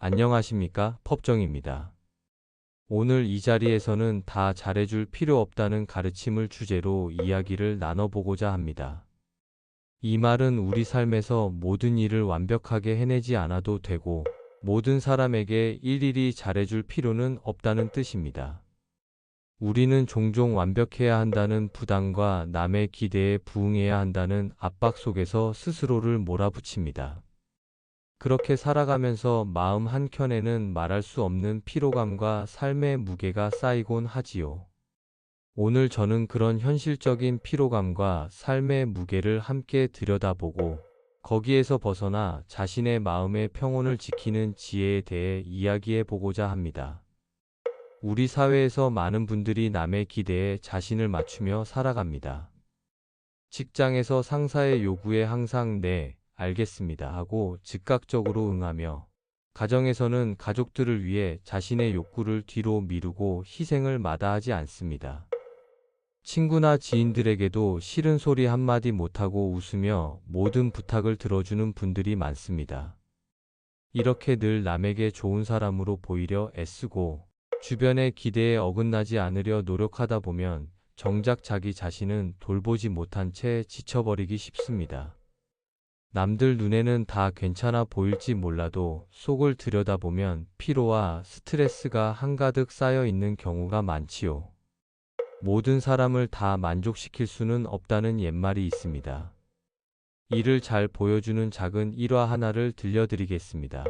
안녕하십니까? 법정입니다. 오늘 이 자리에서는 다 잘해줄 필요 없다는 가르침을 주제로 이야기를 나눠보고자 합니다. 이 말은 우리 삶에서 모든 일을 완벽하게 해내지 않아도 되고 모든 사람에게 일일이 잘해줄 필요는 없다는 뜻입니다. 우리는 종종 완벽해야 한다는 부담과 남의 기대에 부응해야 한다는 압박 속에서 스스로를 몰아붙입니다. 그렇게 살아가면서 마음 한켠에는 말할 수 없는 피로감과 삶의 무게가 쌓이곤 하지요. 오늘 저는 그런 현실적인 피로감과 삶의 무게를 함께 들여다보고 거기에서 벗어나 자신의 마음의 평온을 지키는 지혜에 대해 이야기해 보고자 합니다. 우리 사회에서 많은 분들이 남의 기대에 자신을 맞추며 살아갑니다. 직장에서 상사의 요구에 항상 네, 알겠습니다 하고 즉각적으로 응하며 가정에서는 가족들을 위해 자신의 욕구를 뒤로 미루고 희생을 마다하지 않습니다. 친구나 지인들에게도 싫은 소리 한마디 못하고 웃으며 모든 부탁을 들어주는 분들이 많습니다. 이렇게 늘 남에게 좋은 사람으로 보이려 애쓰고 주변의 기대에 어긋나지 않으려 노력하다 보면 정작 자기 자신은 돌보지 못한 채 지쳐버리기 쉽습니다. 남들 눈에는 다 괜찮아 보일지 몰라도 속을 들여다보면 피로와 스트레스가 한가득 쌓여 있는 경우가 많지요. 모든 사람을 다 만족시킬 수는 없다는 옛말이 있습니다. 이를 잘 보여주는 작은 일화 하나를 들려드리겠습니다.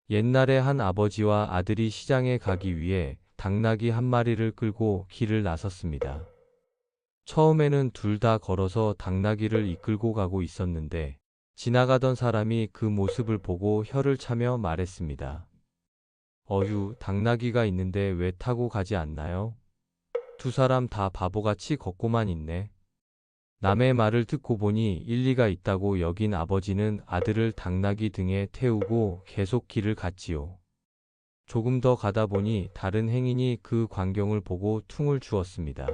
옛날에 한 아버지와 아들이 시장에 가기 위해 당나귀 한 마리를 끌고 길을 나섰습니다. 처음에는 둘 다 걸어서 당나귀를 이끌고 가고 있었는데 지나가던 사람이 그 모습을 보고 혀를 차며 말했습니다. 어휴, 당나귀가 있는데 왜 타고 가지 않나요? 두 사람 다 바보같이 걷고만 있네. 남의 말을 듣고 보니 일리가 있다고 여긴 아버지는 아들을 당나귀 등에 태우고 계속 길을 갔지요. 조금 더 가다 보니 다른 행인이 그 광경을 보고 퉁을 주었습니다.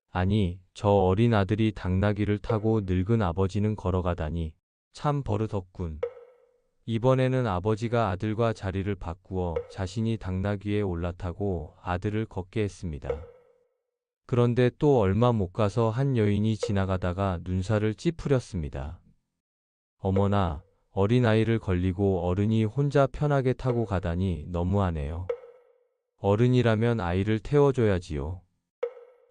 아니, 저 어린 아들이 당나귀를 타고 늙은 아버지는 걸어가다니 참 버릇없군. 이번에는 아버지가 아들과 자리를 바꾸어 자신이 당나귀에 올라타고 아들을 걷게 했습니다. 그런데 또 얼마 못 가서 한 여인이 지나가다가 눈살을 찌푸렸습니다. 어머나, 어린아이를 걸리고 어른이 혼자 편하게 타고 가다니 너무하네요. 어른이라면 아이를 태워줘야지요.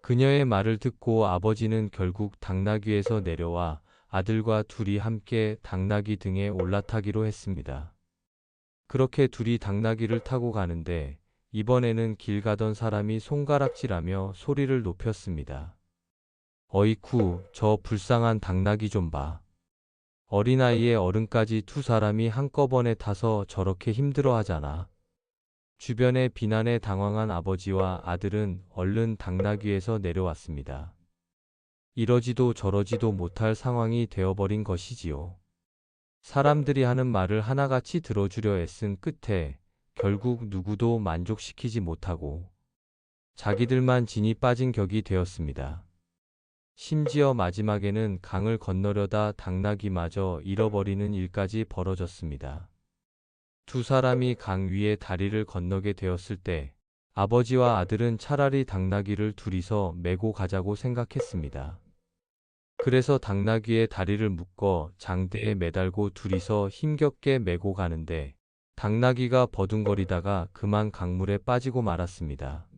그녀의 말을 듣고 아버지는 결국 당나귀에서 내려와 아들과 둘이 함께 당나귀 등에 올라타기로 했습니다. 그렇게 둘이 당나귀를 타고 가는데 이번에는 길 가던 사람이 손가락질하며 소리를 높였습니다. 어이쿠, 저 불쌍한 당나귀 좀 봐. 어린아이에 어른까지 두 사람이 한꺼번에 타서 저렇게 힘들어 하잖아. 주변의 비난에 당황한 아버지와 아들은 얼른 당나귀에서 내려왔습니다. 이러지도 저러지도 못할 상황이 되어버린 것이지요. 사람들이 하는 말을 하나같이 들어주려 애쓴 끝에 결국 누구도 만족시키지 못하고 자기들만 진이 빠진 격이 되었습니다. 심지어 마지막에는 강을 건너려다 당나귀마저 잃어버리는 일까지 벌어졌습니다. 두 사람이 강 위에 다리를 건너게 되었을 때 아버지와 아들은 차라리 당나귀를 둘이서 메고 가자고 생각했습니다. 그래서 당나귀의 다리를 묶어 장대에 매달고 둘이서 힘겹게 메고 가는데 당나귀가 버둥거리다가 그만 강물에 빠지고 말았습니다.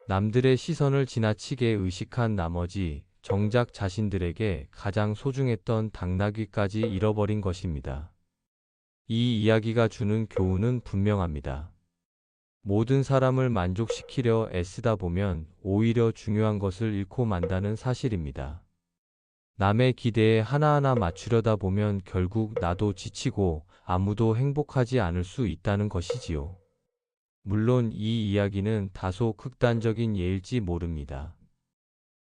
남들의 시선을 지나치게 의식한 나머지 정작 자신들에게 가장 소중했던 당나귀까지 잃어버린 것입니다. 이 이야기가 주는 교훈은 분명합니다. 모든 사람을 만족시키려 애쓰다 보면 오히려 중요한 것을 잃고 만다는 사실입니다. 남의 기대에 하나하나 맞추려다 보면 결국 나도 지치고 아무도 행복하지 않을 수 있다는 것이지요. 물론 이 이야기는 다소 극단적인 예일지 모릅니다.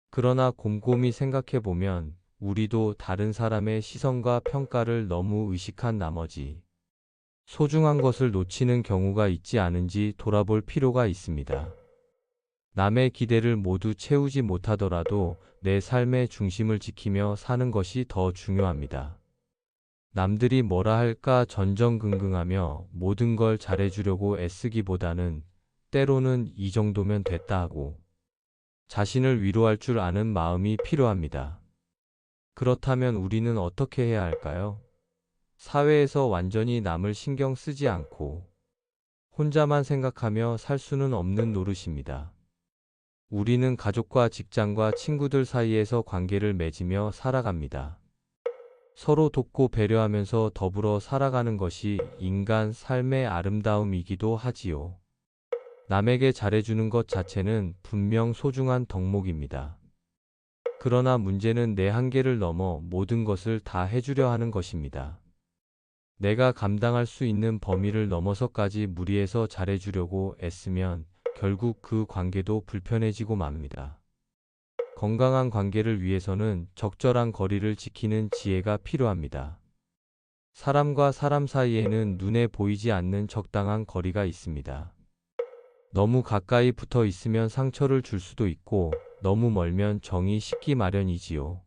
그러나 곰곰이 생각해 보면 우리도 다른 사람의 시선과 평가를 너무 의식한 나머지 소중한 것을 놓치는 경우가 있지 않은지 돌아볼 필요가 있습니다. 남의 기대를 모두 채우지 못하더라도 내 삶의 중심을 지키며 사는 것이 더 중요합니다. 남들이 뭐라 할까 전전긍긍하며 모든 걸 잘해주려고 애쓰기보다는 때로는 이 정도면 됐다 하고 자신을 위로할 줄 아는 마음이 필요합니다. 그렇다면 우리는 어떻게 해야 할까요? 사회에서 완전히 남을 신경 쓰지 않고 혼자만 생각하며 살 수는 없는 노릇입니다. 우리는 가족과 직장과 친구들 사이에서 관계를 맺으며 살아갑니다. 서로 돕고 배려하면서 더불어 살아가는 것이 인간 삶의 아름다움이기도 하지요. 남에게 잘해주는 것 자체는 분명 소중한 덕목입니다. 그러나 문제는 내 한계를 넘어 모든 것을 다 해주려 하는 것입니다. 내가 감당할 수 있는 범위를 넘어서까지 무리해서 잘해주려고 애쓰면 결국 그 관계도 불편해지고 맙니다. 건강한 관계를 위해서는 적절한 거리를 지키는 지혜가 필요합니다. 사람과 사람 사이에는 눈에 보이지 않는 적당한 거리가 있습니다. 너무 가까이 붙어 있으면 상처를 줄 수도 있고 너무 멀면 정이 식기 마련이지요.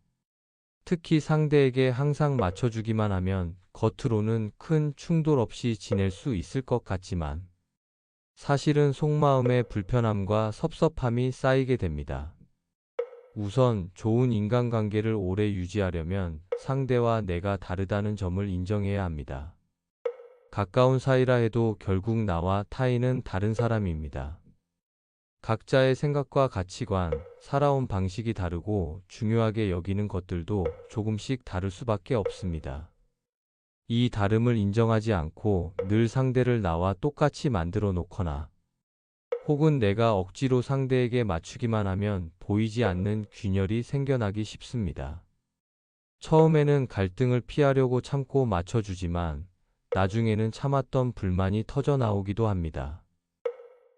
특히 상대에게 항상 맞춰주기만 하면 겉으로는 큰 충돌 없이 지낼 수 있을 것 같지만 사실은 속마음의 불편함과 섭섭함이 쌓이게 됩니다. 우선 좋은 인간관계를 오래 유지하려면 상대와 내가 다르다는 점을 인정해야 합니다. 가까운 사이라 해도 결국 나와 타인은 다른 사람입니다. 각자의 생각과 가치관, 살아온 방식이 다르고 중요하게 여기는 것들도 조금씩 다를 수밖에 없습니다. 이 다름을 인정하지 않고 늘 상대를 나와 똑같이 만들어 놓거나 혹은 내가 억지로 상대에게 맞추기만 하면 보이지 않는 균열이 생겨나기 쉽습니다. 처음에는 갈등을 피하려고 참고 맞춰주지만 나중에는 참았던 불만이 터져 나오기도 합니다.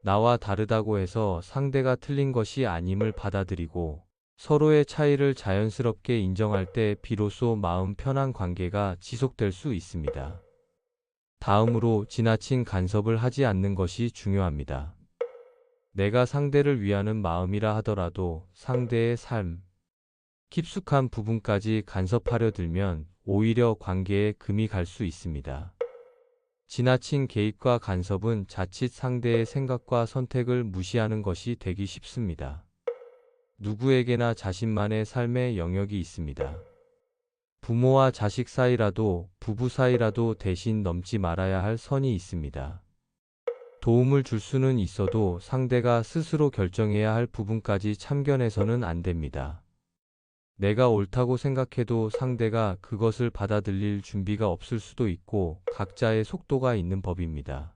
나와 다르다고 해서 상대가 틀린 것이 아님을 받아들이고 서로의 차이를 자연스럽게 인정할 때 비로소 마음 편한 관계가 지속될 수 있습니다. 다음으로 지나친 간섭을 하지 않는 것이 중요합니다. 내가 상대를 위하는 마음이라 하더라도 상대의 삶, 깊숙한 부분까지 간섭하려 들면 오히려 관계에 금이 갈 수 있습니다. 지나친 개입과 간섭은 자칫 상대의 생각과 선택을 무시하는 것이 되기 쉽습니다. 누구에게나 자신만의 삶의 영역이 있습니다. 부모와 자식 사이라도 부부 사이라도 대신 넘지 말아야 할 선이 있습니다. 도움을 줄 수는 있어도 상대가 스스로 결정해야 할 부분까지 참견해서는 안 됩니다. 내가 옳다고 생각해도 상대가 그것을 받아들일 준비가 없을 수도 있고 각자의 속도가 있는 법입니다.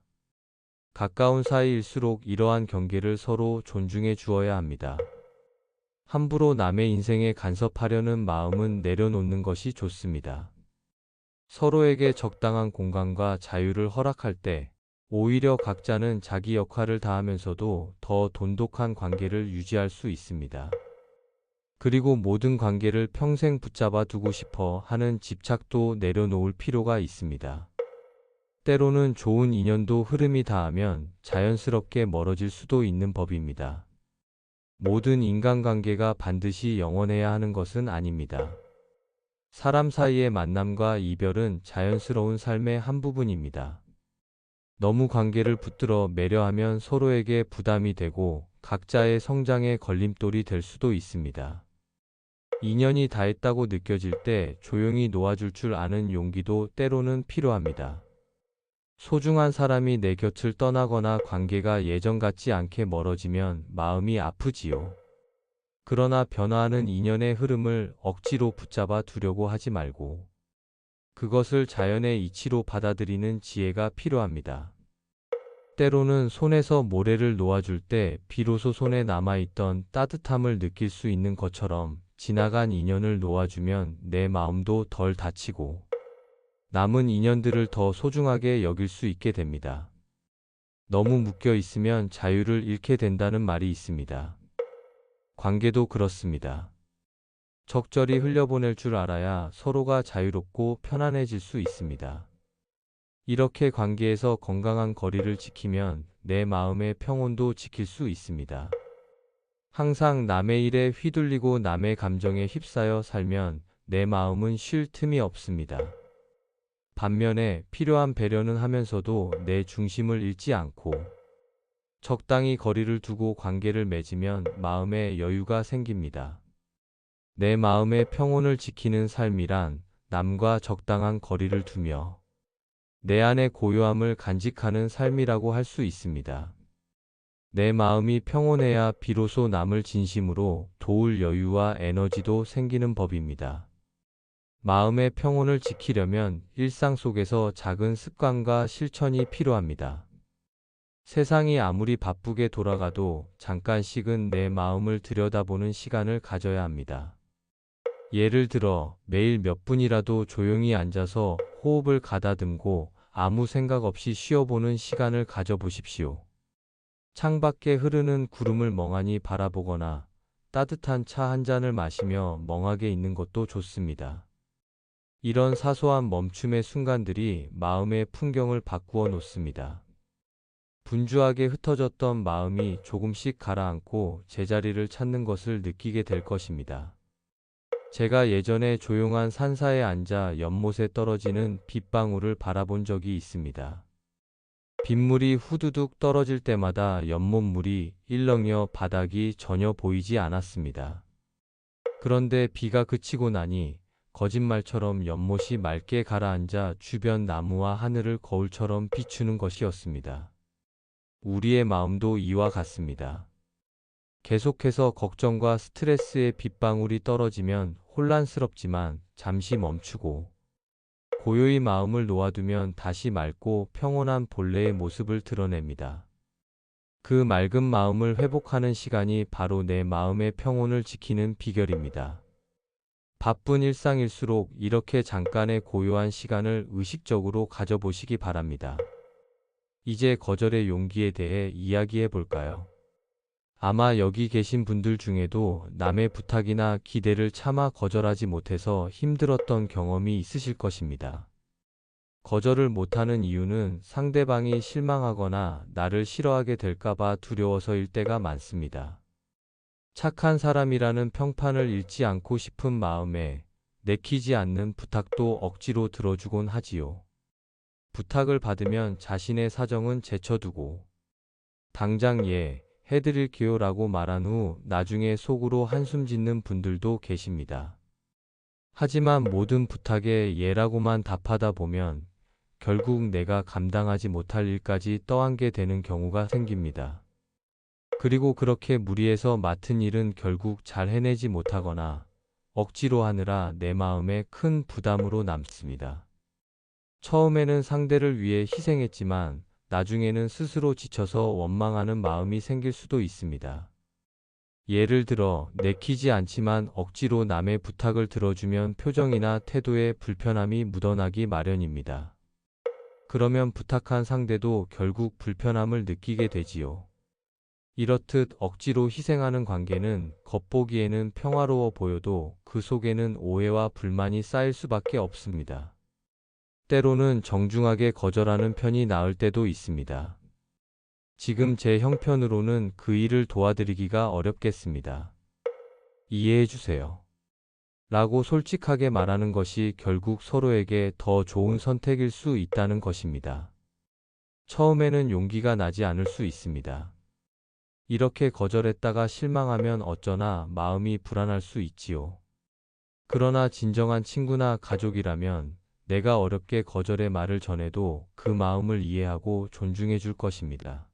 가까운 사이일수록 이러한 경계를 서로 존중해 주어야 합니다. 함부로 남의 인생에 간섭하려는 마음은 내려놓는 것이 좋습니다. 서로에게 적당한 공간과 자유를 허락할 때 오히려 각자는 자기 역할을 다하면서도 더 돈독한 관계를 유지할 수 있습니다. 그리고 모든 관계를 평생 붙잡아 두고 싶어 하는 집착도 내려놓을 필요가 있습니다. 때로는 좋은 인연도 흐름이 닿으면 자연스럽게 멀어질 수도 있는 법입니다. 모든 인간관계가 반드시 영원해야 하는 것은 아닙니다. 사람 사이의 만남과 이별은 자연스러운 삶의 한 부분입니다. 너무 관계를 붙들어 매려하면 서로에게 부담이 되고 각자의 성장에 걸림돌이 될 수도 있습니다. 인연이 다했다고 느껴질 때 조용히 놓아줄 줄 아는 용기도 때로는 필요합니다. 소중한 사람이 내 곁을 떠나거나 관계가 예전 같지 않게 멀어지면 마음이 아프지요. 그러나 변화하는 인연의 흐름을 억지로 붙잡아 두려고 하지 말고 그것을 자연의 이치로 받아들이는 지혜가 필요합니다. 때로는 손에서 모래를 놓아줄 때 비로소 손에 남아있던 따뜻함을 느낄 수 있는 것처럼 지나간 인연을 놓아주면 내 마음도 덜 다치고 남은 인연들을 더 소중하게 여길 수 있게 됩니다. 너무 묶여 있으면 자유를 잃게 된다는 말이 있습니다. 관계도 그렇습니다. 적절히 흘려보낼 줄 알아야 서로가 자유롭고 편안해질 수 있습니다. 이렇게 관계에서 건강한 거리를 지키면 내 마음의 평온도 지킬 수 있습니다. 항상 남의 일에 휘둘리고 남의 감정에 휩싸여 살면 내 마음은 쉴 틈이 없습니다. 반면에 필요한 배려는 하면서도 내 중심을 잃지 않고 적당히 거리를 두고 관계를 맺으면 마음에 여유가 생깁니다. 내 마음의 평온을 지키는 삶이란 남과 적당한 거리를 두며 내 안의 고요함을 간직하는 삶이라고 할 수 있습니다. 내 마음이 평온해야 비로소 남을 진심으로 도울 여유와 에너지도 생기는 법입니다. 마음의 평온을 지키려면 일상 속에서 작은 습관과 실천이 필요합니다. 세상이 아무리 바쁘게 돌아가도 잠깐씩은 내 마음을 들여다보는 시간을 가져야 합니다. 예를 들어 매일 몇 분이라도 조용히 앉아서 호흡을 가다듬고 아무 생각 없이 쉬어보는 시간을 가져보십시오. 창밖에 흐르는 구름을 멍하니 바라보거나 따뜻한 차 한 잔을 마시며 멍하게 있는 것도 좋습니다. 이런 사소한 멈춤의 순간들이 마음의 풍경을 바꾸어 놓습니다. 분주하게 흩어졌던 마음이 조금씩 가라앉고 제자리를 찾는 것을 느끼게 될 것입니다. 제가 예전에 조용한 산사에 앉아 연못에 떨어지는 빗방울을 바라본 적이 있습니다. 빗물이 후두둑 떨어질 때마다 연못물이 일렁여 바닥이 전혀 보이지 않았습니다. 그런데 비가 그치고 나니 거짓말처럼 연못이 맑게 가라앉아 주변 나무와 하늘을 거울처럼 비추는 것이었습니다. 우리의 마음도 이와 같습니다. 계속해서 걱정과 스트레스의 빗방울이 떨어지면 혼란스럽지만 잠시 멈추고 고요히 마음을 놓아두면 다시 맑고 평온한 본래의 모습을 드러냅니다. 그 맑은 마음을 회복하는 시간이 바로 내 마음의 평온을 지키는 비결입니다. 바쁜 일상일수록 이렇게 잠깐의 고요한 시간을 의식적으로 가져보시기 바랍니다. 이제 거절의 용기에 대해 이야기해 볼까요? 아마 여기 계신 분들 중에도 남의 부탁이나 기대를 차마 거절하지 못해서 힘들었던 경험이 있으실 것입니다. 거절을 못하는 이유는 상대방이 실망하거나 나를 싫어하게 될까봐 두려워서일 때가 많습니다. 착한 사람이라는 평판을 잃지 않고 싶은 마음에 내키지 않는 부탁도 억지로 들어주곤 하지요. 부탁을 받으면 자신의 사정은 제쳐두고 당장 예, 해드릴게요 라고 말한 후 나중에 속으로 한숨 짓는 분들도 계십니다. 하지만 모든 부탁에 예라고만 답하다 보면 결국 내가 감당하지 못할 일까지 떠안게 되는 경우가 생깁니다. 그리고 그렇게 무리해서 맡은 일은 결국 잘 해내지 못하거나 억지로 하느라 내 마음에 큰 부담으로 남습니다. 처음에는 상대를 위해 희생했지만 나중에는 스스로 지쳐서 원망하는 마음이 생길 수도 있습니다. 예를 들어 내키지 않지만 억지로 남의 부탁을 들어주면 표정이나 태도에 불편함이 묻어나기 마련입니다. 그러면 부탁한 상대도 결국 불편함을 느끼게 되지요. 이렇듯 억지로 희생하는 관계는 겉보기에는 평화로워 보여도 그 속에는 오해와 불만이 쌓일 수밖에 없습니다. 때로는 정중하게 거절하는 편이 나을 때도 있습니다. 지금 제 형편으로는 그 일을 도와드리기가 어렵겠습니다. 이해해 주세요. 라고 솔직하게 말하는 것이 결국 서로에게 더 좋은 선택일 수 있다는 것입니다. 처음에는 용기가 나지 않을 수 있습니다. 이렇게 거절했다가 실망하면 어쩌나 마음이 불안할 수 있지요. 그러나 진정한 친구나 가족이라면 내가 어렵게 거절의 말을 전해도 그 마음을 이해하고 존중해 줄 것입니다.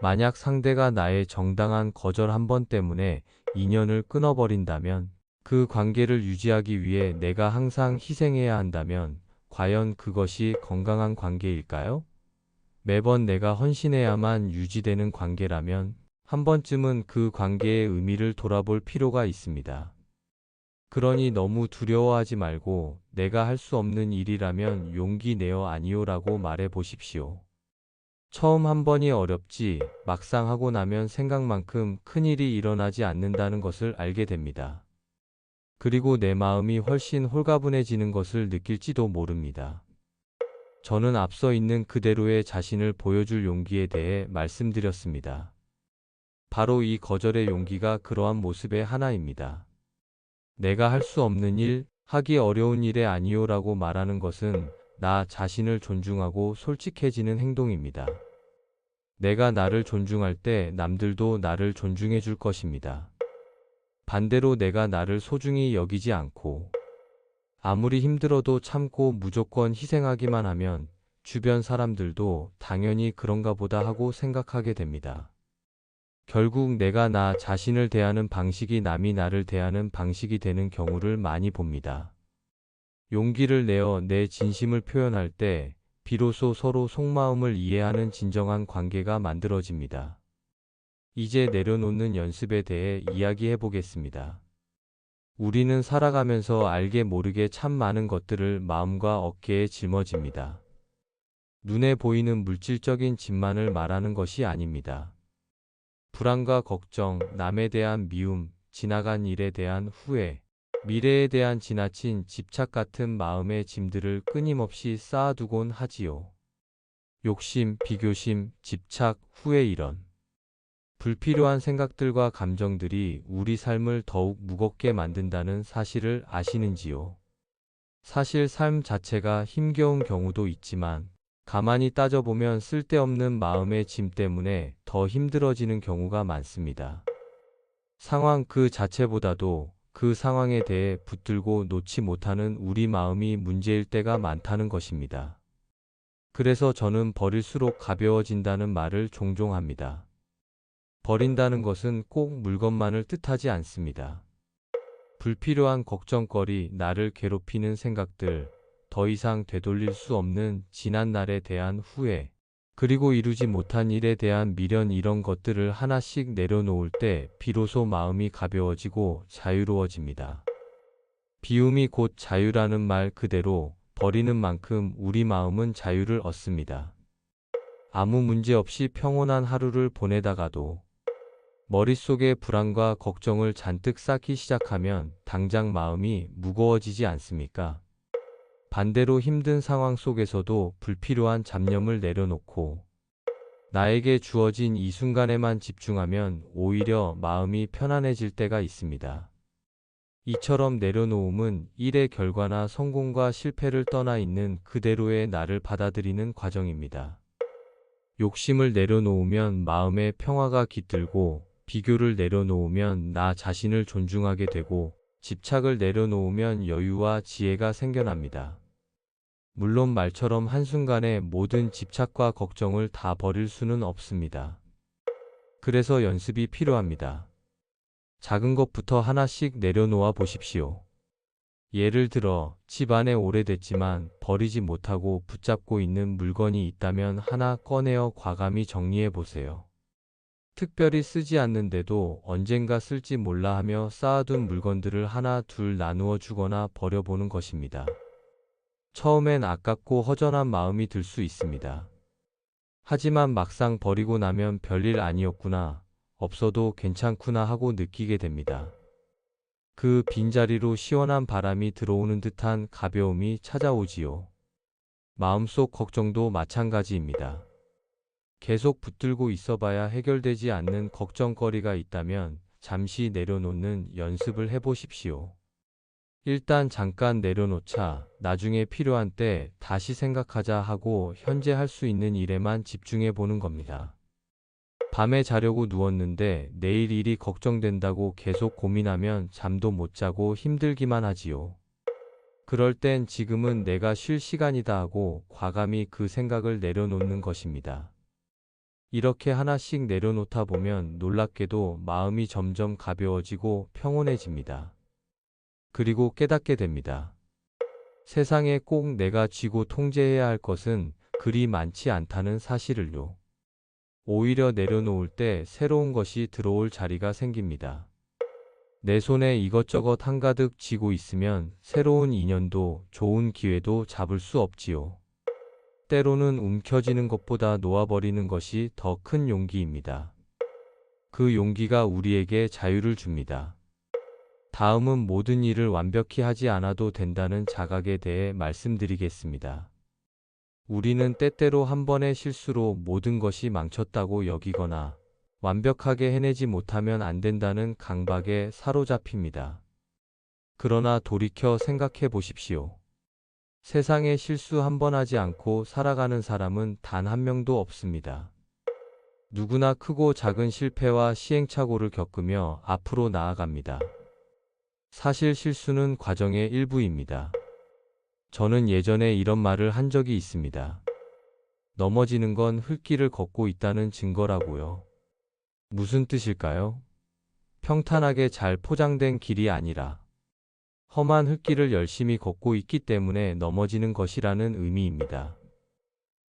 만약 상대가 나의 정당한 거절 한 번 때문에 인연을 끊어버린다면, 그 관계를 유지하기 위해 내가 항상 희생해야 한다면 과연 그것이 건강한 관계일까요? 매번 내가 헌신해야만 유지되는 관계라면 한 번쯤은 그 관계의 의미를 돌아볼 필요가 있습니다. 그러니 너무 두려워하지 말고 내가 할 수 없는 일이라면 용기 내어 아니요라고 말해 보십시오. 처음 한 번이 어렵지 막상 하고 나면 생각만큼 큰일이 일어나지 않는다는 것을 알게 됩니다. 그리고 내 마음이 훨씬 홀가분해지는 것을 느낄지도 모릅니다. 저는 앞서 있는 그대로의 자신을 보여줄 용기에 대해 말씀드렸습니다. 바로 이 거절의 용기가 그러한 모습의 하나입니다. 내가 할 수 없는 일, 하기 어려운 일에 아니요라고 말하는 것은 나 자신을 존중하고 솔직해지는 행동입니다. 내가 나를 존중할 때 남들도 나를 존중해 줄 것입니다. 반대로 내가 나를 소중히 여기지 않고 아무리 힘들어도 참고 무조건 희생하기만 하면 주변 사람들도 당연히 그런가 보다 하고 생각하게 됩니다. 결국 내가 나 자신을 대하는 방식이 남이 나를 대하는 방식이 되는 경우를 많이 봅니다. 용기를 내어 내 진심을 표현할 때 비로소 서로 속마음을 이해하는 진정한 관계가 만들어집니다. 이제 내려놓는 연습에 대해 이야기해 보겠습니다. 우리는 살아가면서 알게 모르게 참 많은 것들을 마음과 어깨에 짊어집니다. 눈에 보이는 물질적인 짐만을 말하는 것이 아닙니다. 불안과 걱정, 남에 대한 미움, 지나간 일에 대한 후회, 미래에 대한 지나친 집착 같은 마음의 짐들을 끊임없이 쌓아두곤 하지요. 욕심, 비교심, 집착, 후회 이런 불필요한 생각들과 감정들이 우리 삶을 더욱 무겁게 만든다는 사실을 아시는지요? 사실 삶 자체가 힘겨운 경우도 있지만 가만히 따져보면 쓸데없는 마음의 짐 때문에 더 힘들어지는 경우가 많습니다. 상황 그 자체보다도 그 상황에 대해 붙들고 놓지 못하는 우리 마음이 문제일 때가 많다는 것입니다. 그래서 저는 버릴수록 가벼워진다는 말을 종종 합니다. 버린다는 것은 꼭 물건만을 뜻하지 않습니다. 불필요한 걱정거리, 나를 괴롭히는 생각들, 더 이상 되돌릴 수 없는 지난 날에 대한 후회, 그리고 이루지 못한 일에 대한 미련 이런 것들을 하나씩 내려놓을 때 비로소 마음이 가벼워지고 자유로워집니다. 비움이 곧 자유라는 말 그대로 버리는 만큼 우리 마음은 자유를 얻습니다. 아무 문제 없이 평온한 하루를 보내다가도 머릿속에 불안과 걱정을 잔뜩 쌓기 시작하면 당장 마음이 무거워지지 않습니까? 반대로 힘든 상황 속에서도 불필요한 잡념을 내려놓고 나에게 주어진 이 순간에만 집중하면 오히려 마음이 편안해질 때가 있습니다. 이처럼 내려놓음은 일의 결과나 성공과 실패를 떠나 있는 그대로의 나를 받아들이는 과정입니다. 욕심을 내려놓으면 마음의 평화가 깃들고 비교를 내려놓으면 나 자신을 존중하게 되고 집착을 내려놓으면 여유와 지혜가 생겨납니다. 물론 말처럼 한순간에 모든 집착과 걱정을 다 버릴 수는 없습니다. 그래서 연습이 필요합니다. 작은 것부터 하나씩 내려놓아 보십시오. 예를 들어 집안에 오래됐지만 버리지 못하고 붙잡고 있는 물건이 있다면 하나 꺼내어 과감히 정리해 보세요. 특별히 쓰지 않는데도 언젠가 쓸지 몰라 하며 쌓아둔 물건들을 하나 둘 나누어 주거나 버려보는 것입니다. 처음엔 아깝고 허전한 마음이 들 수 있습니다. 하지만 막상 버리고 나면 별일 아니었구나, 없어도 괜찮구나 하고 느끼게 됩니다. 그 빈자리로 시원한 바람이 들어오는 듯한 가벼움이 찾아오지요. 마음속 걱정도 마찬가지입니다. 계속 붙들고 있어봐야 해결되지 않는 걱정거리가 있다면 잠시 내려놓는 연습을 해보십시오. 일단 잠깐 내려놓자, 나중에 필요한 때 다시 생각하자 하고 현재 할 수 있는 일에만 집중해 보는 겁니다. 밤에 자려고 누웠는데 내일 일이 걱정된다고 계속 고민하면 잠도 못 자고 힘들기만 하지요. 그럴 땐 지금은 내가 쉴 시간이다 하고 과감히 그 생각을 내려놓는 것입니다. 이렇게 하나씩 내려놓다 보면 놀랍게도 마음이 점점 가벼워지고 평온해집니다. 그리고 깨닫게 됩니다. 세상에 꼭 내가 쥐고 통제해야 할 것은 그리 많지 않다는 사실을요. 오히려 내려놓을 때 새로운 것이 들어올 자리가 생깁니다. 내 손에 이것저것 한가득 쥐고 있으면 새로운 인연도 좋은 기회도 잡을 수 없지요. 때로는 움켜쥐는 것보다 놓아버리는 것이 더 큰 용기입니다. 그 용기가 우리에게 자유를 줍니다. 다음은 모든 일을 완벽히 하지 않아도 된다는 자각에 대해 말씀드리겠습니다. 우리는 때때로 한 번의 실수로 모든 것이 망쳤다고 여기거나 완벽하게 해내지 못하면 안 된다는 강박에 사로잡힙니다. 그러나 돌이켜 생각해 보십시오. 세상에 실수 한 번 하지 않고 살아가는 사람은 단 한 명도 없습니다. 누구나 크고 작은 실패와 시행착오를 겪으며 앞으로 나아갑니다. 사실 실수는 과정의 일부입니다. 저는 예전에 이런 말을 한 적이 있습니다. 넘어지는 건 흙길을 걷고 있다는 증거라고요. 무슨 뜻일까요? 평탄하게 잘 포장된 길이 아니라 험한 흙길을 열심히 걷고 있기 때문에 넘어지는 것이라는 의미입니다.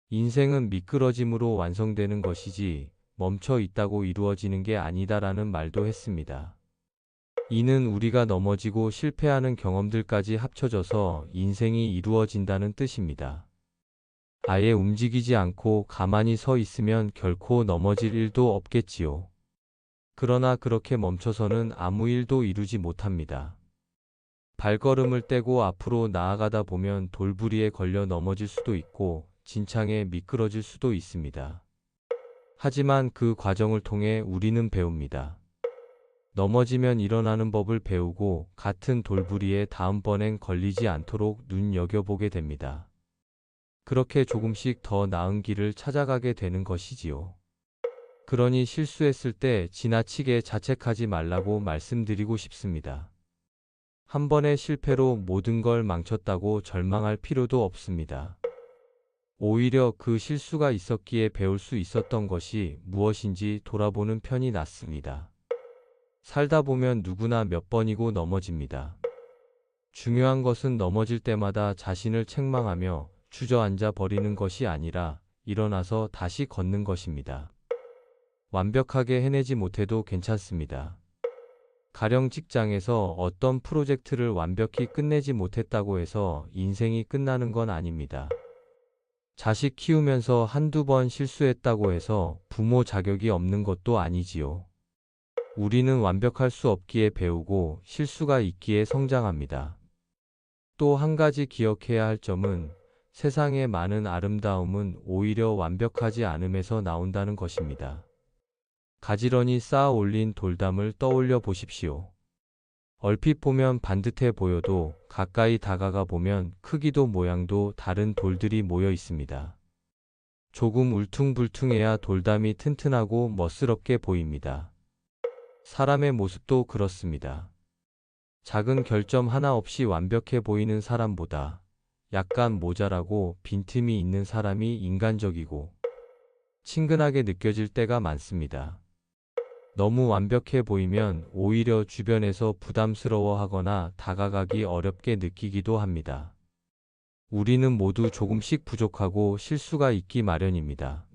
인생은 미끄러짐으로 완성되는 것이지 멈춰 있다고 이루어지는 게 아니다라는 말도 했습니다. 이는 우리가 넘어지고 실패하는 경험들까지 합쳐져서 인생이 이루어진다는 뜻입니다. 아예 움직이지 않고 가만히 서 있으면 결코 넘어질 일도 없겠지요. 그러나 그렇게 멈춰서는 아무 일도 이루지 못합니다. 발걸음을 떼고 앞으로 나아가다 보면 돌부리에 걸려 넘어질 수도 있고 진창에 미끄러질 수도 있습니다. 하지만 그 과정을 통해 우리는 배웁니다. 넘어지면 일어나는 법을 배우고 같은 돌부리에 다음번엔 걸리지 않도록 눈여겨보게 됩니다. 그렇게 조금씩 더 나은 길을 찾아가게 되는 것이지요. 그러니 실수했을 때 지나치게 자책하지 말라고 말씀드리고 싶습니다. 한 번의 실패로 모든 걸 망쳤다고 절망할 필요도 없습니다. 오히려 그 실수가 있었기에 배울 수 있었던 것이 무엇인지 돌아보는 편이 낫습니다. 살다 보면 누구나 몇 번이고 넘어집니다. 중요한 것은 넘어질 때마다 자신을 책망하며 주저앉아 버리는 것이 아니라 일어나서 다시 걷는 것입니다. 완벽하게 해내지 못해도 괜찮습니다. 가령 직장에서 어떤 프로젝트를 완벽히 끝내지 못했다고 해서 인생이 끝나는 건 아닙니다. 자식 키우면서 한두 번 실수했다고 해서 부모 자격이 없는 것도 아니지요. 우리는 완벽할 수 없기에 배우고 실수가 있기에 성장합니다. 또 한 가지 기억해야 할 점은 세상의 많은 아름다움은 오히려 완벽하지 않음에서 나온다는 것입니다. 가지런히 쌓아 올린 돌담을 떠올려 보십시오. 얼핏 보면 반듯해 보여도 가까이 다가가 보면 크기도 모양도 다른 돌들이 모여 있습니다. 조금 울퉁불퉁해야 돌담이 튼튼하고 멋스럽게 보입니다. 사람의 모습도 그렇습니다. 작은 결점 하나 없이 완벽해 보이는 사람보다 약간 모자라고 빈틈이 있는 사람이 인간적이고 친근하게 느껴질 때가 많습니다. 너무 완벽해 보이면 오히려 주변에서 부담스러워하거나 다가가기 어렵게 느끼기도 합니다. 우리는 모두 조금씩 부족하고 실수가 있기 마련입니다.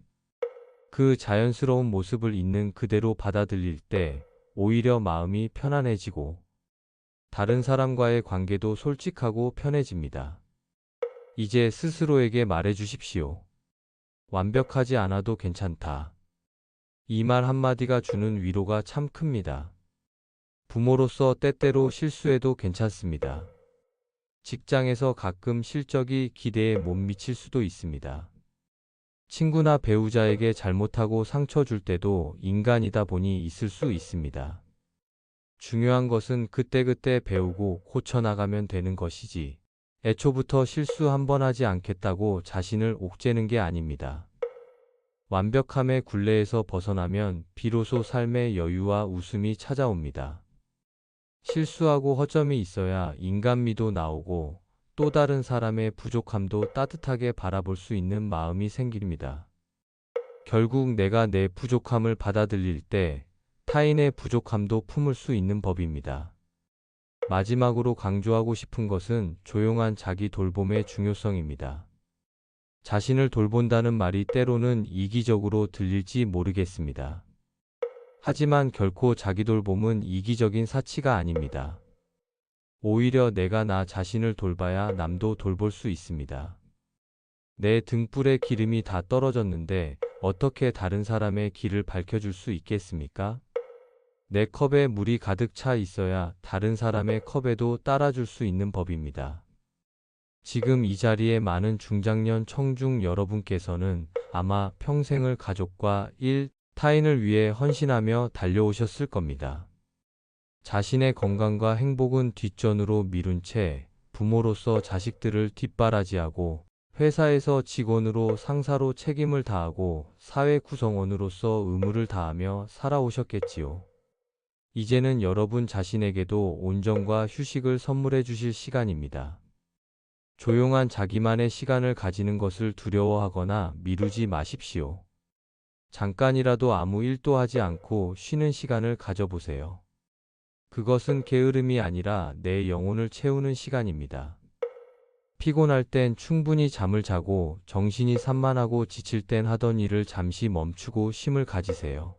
그 자연스러운 모습을 있는 그대로 받아들일 때 오히려 마음이 편안해지고 다른 사람과의 관계도 솔직하고 편해집니다. 이제 스스로에게 말해 주십시오. 완벽하지 않아도 괜찮다. 이 말 한마디가 주는 위로가 참 큽니다. 부모로서 때때로 실수해도 괜찮습니다. 직장에서 가끔 실적이 기대에 못 미칠 수도 있습니다. 친구나 배우자에게 잘못하고 상처 줄 때도 인간이다 보니 있을 수 있습니다. 중요한 것은 그때그때 배우고 고쳐나가면 되는 것이지 애초부터 실수 한 번 하지 않겠다고 자신을 옥죄는 게 아닙니다. 완벽함의 굴레에서 벗어나면 비로소 삶의 여유와 웃음이 찾아옵니다. 실수하고 허점이 있어야 인간미도 나오고 또 다른 사람의 부족함도 따뜻하게 바라볼 수 있는 마음이 생깁니다. 결국 내가 내 부족함을 받아들일 때 타인의 부족함도 품을 수 있는 법입니다. 마지막으로 강조하고 싶은 것은 조용한 자기 돌봄의 중요성입니다. 자신을 돌본다는 말이 때로는 이기적으로 들릴지 모르겠습니다. 하지만 결코 자기 돌봄은 이기적인 사치가 아닙니다. 오히려 내가 나 자신을 돌봐야 남도 돌볼 수 있습니다. 내 등불에 기름이 다 떨어졌는데 어떻게 다른 사람의 길을 밝혀줄 수 있겠습니까? 내 컵에 물이 가득 차 있어야 다른 사람의 컵에도 따라줄 수 있는 법입니다. 지금 이 자리에 많은 중장년 청중 여러분께서는 아마 평생을 가족과 일, 타인을 위해 헌신하며 달려오셨을 겁니다. 자신의 건강과 행복은 뒷전으로 미룬 채 부모로서 자식들을 뒷바라지하고 회사에서 직원으로 상사로 책임을 다하고 사회 구성원으로서 의무를 다하며 살아오셨겠지요. 이제는 여러분 자신에게도 온정과 휴식을 선물해 주실 시간입니다. 조용한 자기만의 시간을 가지는 것을 두려워하거나 미루지 마십시오. 잠깐이라도 아무 일도 하지 않고 쉬는 시간을 가져보세요. 그것은 게으름이 아니라 내 영혼을 채우는 시간입니다. 피곤할 땐 충분히 잠을 자고 정신이 산만하고 지칠 땐 하던 일을 잠시 멈추고 쉼을 가지세요.